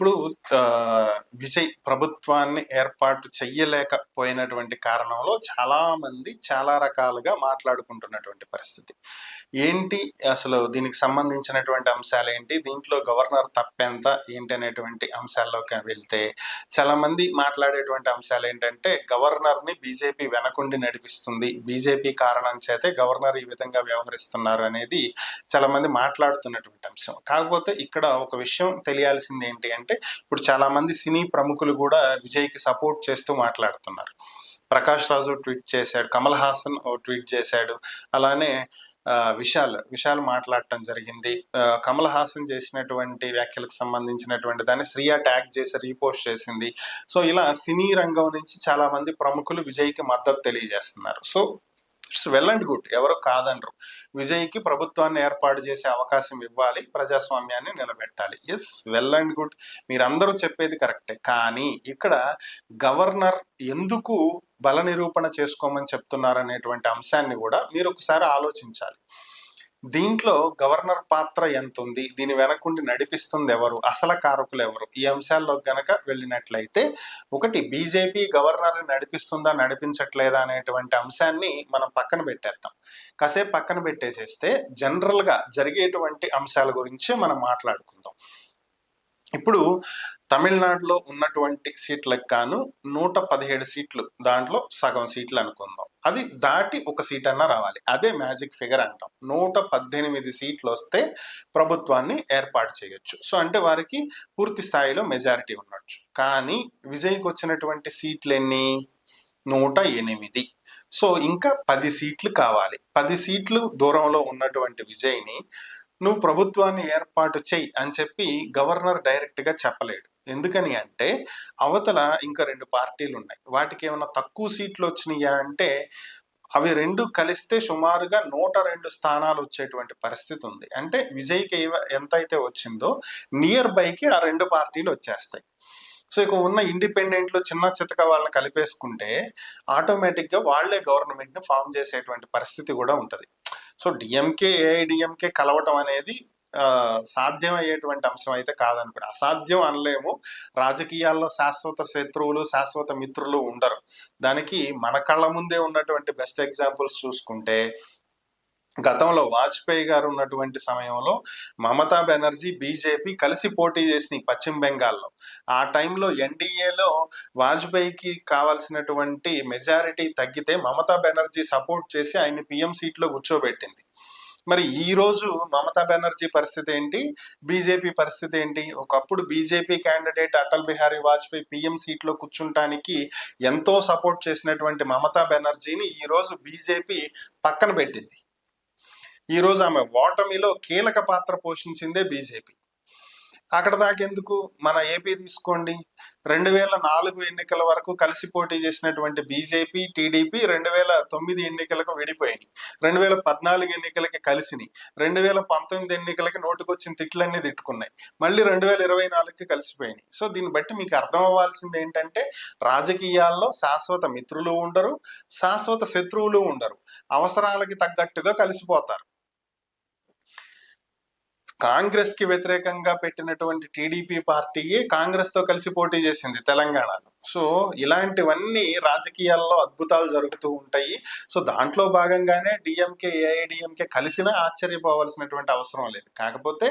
ఇప్పుడు విజయ్ ప్రభుత్వాన్ని ఏర్పాటు చెయ్యలేకపోయినటువంటి కారణంలో చాలా మంది చాలా రకాలుగా మాట్లాడుకుంటున్నటువంటి పరిస్థితి. ఏంటి అసలు దీనికి సంబంధించినటువంటి అంశాలు ఏంటి, దీంట్లో గవర్నర్ తప్పెంత ఏంటి అనేటువంటి అంశాల్లోకి వెళ్తే చాలా మంది మాట్లాడేటువంటి అంశాలు ఏంటంటే గవర్నర్ని బీజేపీ వెనకుండి నడిపిస్తుంది, బీజేపీ కారణం చేతే గవర్నర్ ఈ విధంగా వ్యవహరిస్తున్నారు అనేది చాలా మంది మాట్లాడుతున్నటువంటి అంశం. కాకపోతే ఇక్కడ ఒక విషయం తెలియాల్సింది ఏంటి అంటే ఇప్పుడు చాలా మంది సినీ ప్రముఖులు కూడా విజయ్కి సపోర్ట్ చేస్తూ మాట్లాడుతున్నారు. ప్రకాష్ రాజు ట్వీట్ చేశాడు, కమల్ హాసన్ ట్వీట్ చేశాడు, అలానే విశాల్ మాట్లాడటం జరిగింది. కమల్ హాసన్ చేసినటువంటి వ్యాఖ్యలకు సంబంధించినటువంటి దాన్ని శ్రియా ట్యాగ్ చేసి రీపోస్ట్ చేసింది. సో ఇలా సినీ రంగం నుంచి చాలా మంది ప్రముఖులు విజయ్కి మద్దతు తెలియజేస్తున్నారు. So it's well and good, ఎవరు కాదనరు. విజయ్కి ప్రభుత్వాన్ని ఏర్పాటు చేసే అవకాశం ఇవ్వాలి, ప్రజాస్వామ్యాన్ని నిలబెట్టాలి. ఎస్, వెల్ అండ్ గుడ్, మీరందరూ చెప్పేది కరెక్టే. కానీ ఇక్కడ గవర్నర్ ఎందుకు బల నిరూపణ చేసుకోమని చెప్తున్నారు అనేటువంటి అంశాన్ని కూడా మీరు ఒకసారి ఆలోచించాలి. దీంట్లో గవర్నర్ పాత్ర ఎంత ఉంది, దీని వెనకుండి నడిపిస్తుంది ఎవరు, అసలు కారకులు ఎవరు, ఈ అంశాల్లో గనక వెళ్ళినట్లయితే ఒకటి బీజేపీ గవర్నర్ని నడిపిస్తుందా నడిపించట్లేదా అనేటువంటి అంశాన్ని మనం పక్కన పెట్టేద్దాం. కాసేపు పక్కన పెట్టేసేస్తే జనరల్గా జరిగేటువంటి అంశాల గురించి మనం మాట్లాడుకుందాం. ఇప్పుడు తమిళనాడులో ఉన్నటువంటి సీట్లకు గాను 117 సీట్లు, దాంట్లో సగం సీట్లు అనుకుందాం, అది దాటి ఒక సీట్ అన్నా రావాలి. అదే మ్యాజిక్ ఫిగర్ అంటాం. 118 సీట్లు వస్తే ప్రభుత్వాన్ని ఏర్పాటు చేయొచ్చు. సో అంటే వారికి పూర్తి స్థాయిలో మెజారిటీ ఉండొచ్చు. కానీ విజయ్కి వచ్చినటువంటి సీట్లు ఎన్ని? 108. సో ఇంకా 10 సీట్లు కావాలి. 10 సీట్లు దూరంలో ఉన్నటువంటి విజయ్ని నువ్వు ప్రభుత్వాన్ని ఏర్పాటు చెయ్యి అని చెప్పి గవర్నర్ డైరెక్ట్గా చెప్పలేడు. ఎందుకని అంటే అవతల ఇంకా 2 పార్టీలు ఉన్నాయి, వాటికి ఏమైనా తక్కువ సీట్లు వచ్చినాయా అంటే అవి 2 కలిస్తే సుమారుగా 102 స్థానాలు వచ్చేటువంటి పరిస్థితి ఉంది. అంటే విజయ్కి ఎంతైతే వచ్చిందో నియర్ బైకి ఆ 2 పార్టీలు వచ్చేస్తాయి. సో ఇక ఉన్న ఇండిపెండెంట్లు చిన్న చితక వాళ్ళని కలిపేసుకుంటే ఆటోమేటిక్గా వాళ్లే గవర్నమెంట్ని ఫామ్ చేసేటువంటి పరిస్థితి కూడా ఉంటుంది. సో డిఎంకే ఏఐడిఎంకే కలవటం అనేది సాధ్యం అయ్యేటువంటి అంశం అయితే కాదనుకోండి. అసాధ్యం అనలేము. రాజకీయాల్లో శాశ్వత శత్రువులు శాశ్వత మిత్రులు ఉండరు. దానికి మన కళ్ళ ముందే ఉన్నటువంటి బెస్ట్ ఎగ్జాంపుల్స్ చూసుకుంటే గతంలో వాజ్పేయి గారు ఉన్నటువంటి సమయంలో మమతా బెనర్జీ బీజేపీ కలిసి పోటీ చేసినాయి పశ్చిమ బెంగాల్లో. ఆ టైంలో ఎన్డీఏలో వాజ్పేయికి కావాల్సినటువంటి మెజారిటీ తగ్గితే మమతా బెనర్జీ సపోర్ట్ చేసి ఆయన్ని పిఎం సీట్లో కూర్చోబెట్టింది. మరి ఈ రోజు మమతా బెనర్జీ పరిస్థితి ఏంటి, బీజేపీ పరిస్థితి ఏంటి? ఒకప్పుడు BJP candidate Atal Bihari Vajpayee PM సీట్లో కూర్చుంటానికి ఎంతో సపోర్ట్ చేసినటువంటి మమతా బెనర్జీని ఈ రోజు బీజేపీ పక్కన పెట్టింది. ఈ రోజు ఆమె ఓటమిలో కీలక పాత్ర పోషించిందే బీజేపీ. అక్కడ దాకెందుకు, మన ఏపీ తీసుకోండి. 2004 ఎన్నికల వరకు కలిసి పోటీ చేసినటువంటి బీజేపీ టీడీపీ 2009 ఎన్నికలకు విడిపోయినాయి, 2014 ఎన్నికలకి కలిసినాయి, 2019 ఎన్నికలకి నోటుకొచ్చిన తిట్లన్నీ తిట్టుకున్నాయి, మళ్ళీ 2024కి కలిసిపోయినాయి. సో దీన్ని బట్టి మీకు అర్థం అవ్వాల్సింది ఏంటంటే రాజకీయాల్లో శాశ్వత మిత్రులు ఉండరు, శాశ్వత శత్రువులు ఉండరు. అవసరాలకి తగ్గట్టుగా కలిసిపోతారు. కాంగ్రెస్ కి వ్యతిరేకంగా పెట్టినటువంటి టీడీపీ పార్టీయే కాంగ్రెస్ తో కలిసి పోటీ చేసింది తెలంగాణలో. సో ఇలాంటివన్నీ రాజకీయాల్లో అద్భుతాలు జరుగుతూ ఉంటాయి. సో దాంట్లో భాగంగానే డిఎంకే ఏఐడిఎంకే కలిసినా ఆశ్చర్యపోవాల్సినటువంటి అవసరం లేదు. కాకపోతే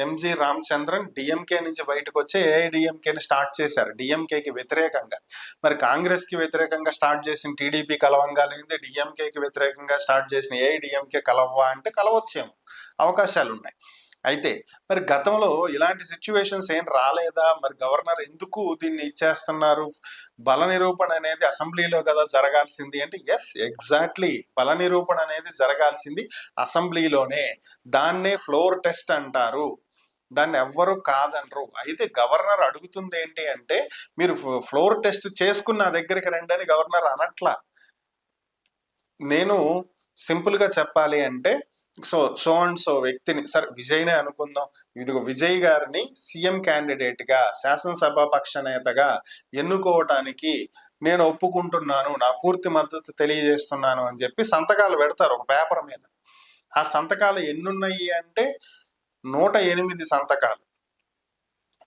ఎంజీ రామచంద్రన్ డిఎంకే నుంచి బయటకు వచ్చే ఏఐడిఎంకేని స్టార్ట్ చేశారు డిఎంకేకి వ్యతిరేకంగా. మరి కాంగ్రెస్ కి వ్యతిరేకంగా స్టార్ట్ చేసిన టీడీపీ కలవంగా లేదే డిఎంకేకి వ్యతిరేకంగా స్టార్ట్ చేసిన ఏఐడిఎంకే కలవా అంటే కలవచ్చేమో, అవకాశాలు ఉన్నాయి. అయితే మరి గతంలో ఇలాంటి సిచ్యువేషన్స్ ఏం రాలేదా? మరి గవర్నర్ ఎందుకు దీన్ని ఇచ్చేస్తున్నారు? బల నిరూపణ అనేది అసెంబ్లీలో కదా జరగాల్సింది అంటే ఎస్, ఎగ్జాక్ట్లీ, బల నిరూపణ అనేది జరగాల్సింది అసెంబ్లీలోనే. దాన్నే ఫ్లోర్ టెస్ట్ అంటారు, దాన్ని ఎవ్వరూ కాదనరు. అయితే గవర్నర్ అడుగుతుంది ఏంటి అంటే మీరు ఫ్లోర్ టెస్ట్ చేసుకున్న నా దగ్గరికి రండి అని గవర్నర్ అనట్లా. నేను సింపుల్ గా చెప్పాలి అంటే సో అండ్ సో వ్యక్తిని, సరే విజయ్నే అనుకుందాం, ఇదిగో విజయ్ గారిని సీఎం క్యాండిడేట్ గా శాసనసభ పక్ష నేతగా ఎన్నుకోవటానికి నేను ఒప్పుకుంటున్నాను, నా పూర్తి మద్దతు తెలియజేస్తున్నాను అని చెప్పి సంతకాలు పెడతారు ఒక పేపర్ మీద. ఆ సంతకాలు ఎన్నున్నాయి అంటే 108 సంతకాలు.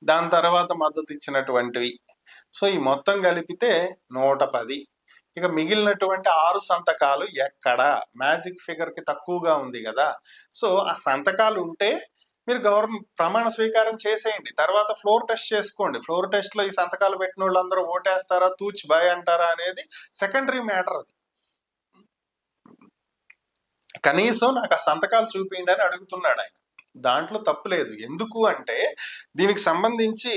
దాని తర్వాత మద్దతు ఇచ్చినటువంటివి. సో ఈ మొత్తం కలిపితే 110. ఇక మిగిలినటువంటి 6 సంతకాలు ఎక్కడ? మ్యాజిక్ ఫిగర్కి తక్కువగా ఉంది కదా. సో ఆ సంతకాలు ఉంటే మీరు ప్రమాణ స్వీకారం చేసేయండి. తర్వాత ఫ్లోర్ టెస్ట్ చేసుకోండి. ఫ్లోర్ టెస్ట్లో ఈ సంతకాలు పెట్టిన వాళ్ళందరూ ఓటేస్తారా, తూచి బాయ్ అంటారా అనేది సెకండరీ మ్యాటర్. అది కనీసం నాకు ఆ సంతకాలు చూపించండి అని అడుగుతున్నాడు ఆయన. దాంట్లో తప్పు లేదు. ఎందుకు అంటే దీనికి సంబంధించి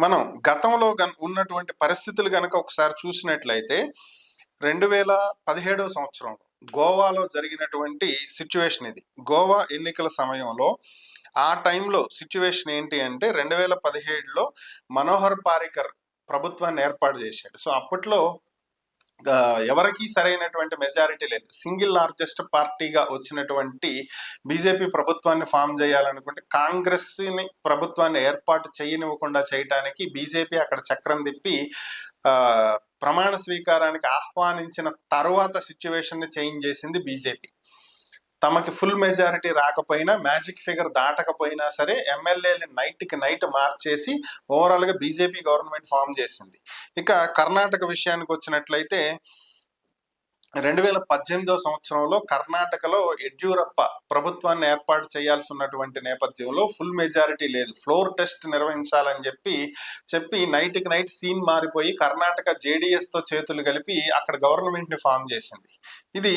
మనం గతంలో ఉన్నటువంటి పరిస్థితులు కనుక ఒకసారి చూసినట్లయితే 2017 సంవత్సరంలో గోవాలో జరిగినటువంటి సిచ్యువేషన్ ఇది. గోవా ఎన్నికల సమయంలో ఆ టైంలో సిచ్యువేషన్ ఏంటి అంటే 2017లో మనోహర్ పారికర్ ప్రభుత్వాన్ని ఏర్పాటు చేశాడు. సో అప్పట్లో ఎవరికి సరైనటువంటి మెజారిటీ లేదు. సింగిల్ లార్జెస్ట్ పార్టీగా వచ్చినటువంటి బీజేపీ ప్రభుత్వాన్ని ఫామ్ చేయాలనుకుంటే కాంగ్రెస్ని ప్రభుత్వాన్ని ఏర్పాటు చేయనివ్వకుండా చేయటానికి బీజేపీ అక్కడ చక్రం తిప్పి ప్రమాణ స్వీకారానికి ఆహ్వానించిన తర్వాత సిచ్యువేషన్ని చేంజ్ చేసింది బీజేపీ. తమకి ఫుల్ మెజారిటీ రాకపోయినా, మ్యాజిక్ ఫిగర్ దాటకపోయినా సరే ఎమ్మెల్యేలు నైట్కి నైట్ మార్చేసి ఓవరాల్గా బీజేపీ గవర్నమెంట్ ఫామ్ చేసింది. ఇక కర్ణాటక విషయానికి వచ్చినట్లయితే 2018 సంవత్సరంలో కర్ణాటకలో యడ్యూరప్ప ప్రభుత్వాన్ని ఏర్పాటు చేయాల్సి ఉన్నటువంటి నేపథ్యంలో ఫుల్ మెజారిటీ లేదు, ఫ్లోర్ టెస్ట్ నిర్వహించాలని చెప్పి నైట్కి నైట్ సీన్ మారిపోయి కర్ణాటక జేడీఎస్తో చేతులు కలిపి అక్కడ గవర్నమెంట్ని ఫామ్ చేసింది. ఇది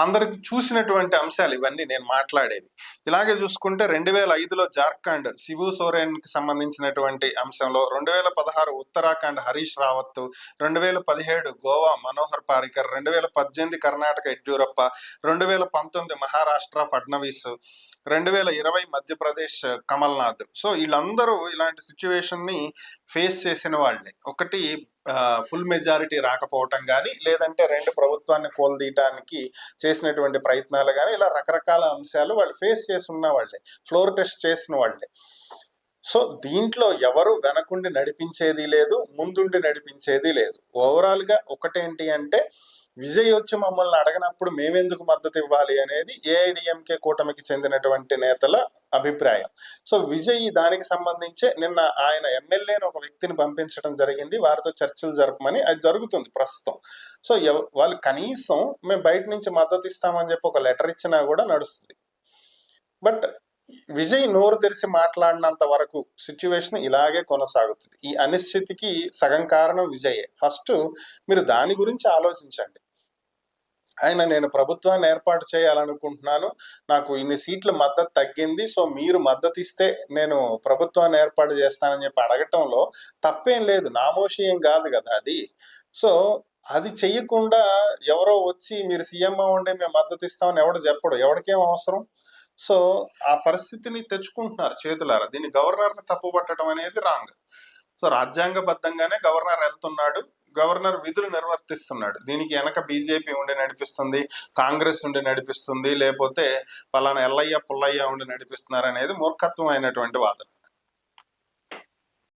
అందరికి చూసినటువంటి అంశాలు ఇవన్నీ నేను మాట్లాడేవి. ఇలాగే చూసుకుంటే 2005లో జార్ఖండ్ శిబు సోరెన్కి సంబంధించినటువంటి అంశంలో, 2016 ఉత్తరాఖండ్ హరీష్ రావత్, 2017 గోవా మనోహర్ పారికర్, 2018 కర్ణాటక యడ్యూరప్ప, 2019 మహారాష్ట్ర ఫడ్నవీస్, 2020 మధ్యప్రదేశ్ కమల్నాథ్. సో వీళ్ళందరూ ఇలాంటి సిచ్యువేషన్ని ఫేస్ చేసిన వాళ్ళే. ఒకటి ఫుల్ మెజారిటీ రాకపోవటం కానీ, లేదంటే రెండు ప్రభుత్వాన్ని కోల్దీయటానికి చేసినటువంటి ప్రయత్నాలు కానీ, ఇలా రకరకాల అంశాలు వాళ్ళు ఫేస్ చేసి ఉన్న వాళ్ళే, ఫ్లోర్ టెస్ట్ చేసిన వాళ్ళే. సో దీంట్లో ఎవరు వెనకుండి నడిపించేది లేదు, ముందుండి నడిపించేది లేదు. ఓవరాల్గా ఒకటేంటి అంటే విజయ్ వచ్చి మమ్మల్ని అడగనప్పుడు మేమెందుకు మద్దతు ఇవ్వాలి అనేది ఏఐడిఎంకే కూటమికి చెందినటువంటి నేతల అభిప్రాయం. సో విజయ్ దానికి సంబంధించే నిన్న ఆయన ఎమ్మెల్యేని ఒక వ్యక్తిని పంపించడం జరిగింది, వారితో చర్చలు జరపమని. అది జరుగుతుంది ప్రస్తుతం. సో వాళ్ళు కనీసం మేము బయట నుంచి మద్దతు ఇస్తామని చెప్పి ఒక లెటర్ ఇచ్చినా కూడా నడుస్తుంది. బట్ విజయ్ నోరు తెరిచి మాట్లాడినంత వరకు సిచ్యువేషన్ ఇలాగే కొనసాగుతుంది. ఈ అనిశ్చితికి సగం కారణం విజయే. ఫస్ట్ మీరు దాని గురించి ఆలోచించండి. నేను ప్రభుత్వాన్ని ఏర్పాటు చేయాలనుకుంటున్నాను, నాకు ఇన్ని సీట్ల మద్దతు తగ్గింది, సో మీరు మద్దతు ఇస్తే నేను ప్రభుత్వాన్ని ఏర్పాటు చేస్తానని చెప్పి అడగటంలో తప్పేం లేదు, నామోషి ఏం కాదు కదా అది. సో అది చెయ్యకుండా ఎవరో వచ్చి మీరు సీఎం అవ్వండి మేము మద్దతు ఇస్తామని ఎవడు చెప్పడు, ఎవరికేం అవసరం. సో ఆ పరిస్థితిని తెచ్చుకుంటున్నారు చేతులారా. దీన్ని గవర్నర్ని తప్పుపట్టడం అనేది రాంగ్. సో రాజ్యాంగబద్ధంగానే గవర్నర్ వెళ్తున్నాడు, గవర్నర్ విధులు నిర్వర్తిస్తున్నాడు. దీనికి వెనక బీజేపీ ఉండి నడిపిస్తుంది, కాంగ్రెస్ ఉండి నడిపిస్తుంది, లేకపోతే పలానా ఎల్లయ్య పుల్లయ్య ఉండి నడిపిస్తున్నారు అనేది మూర్ఖత్వం అయినటువంటి వాదన.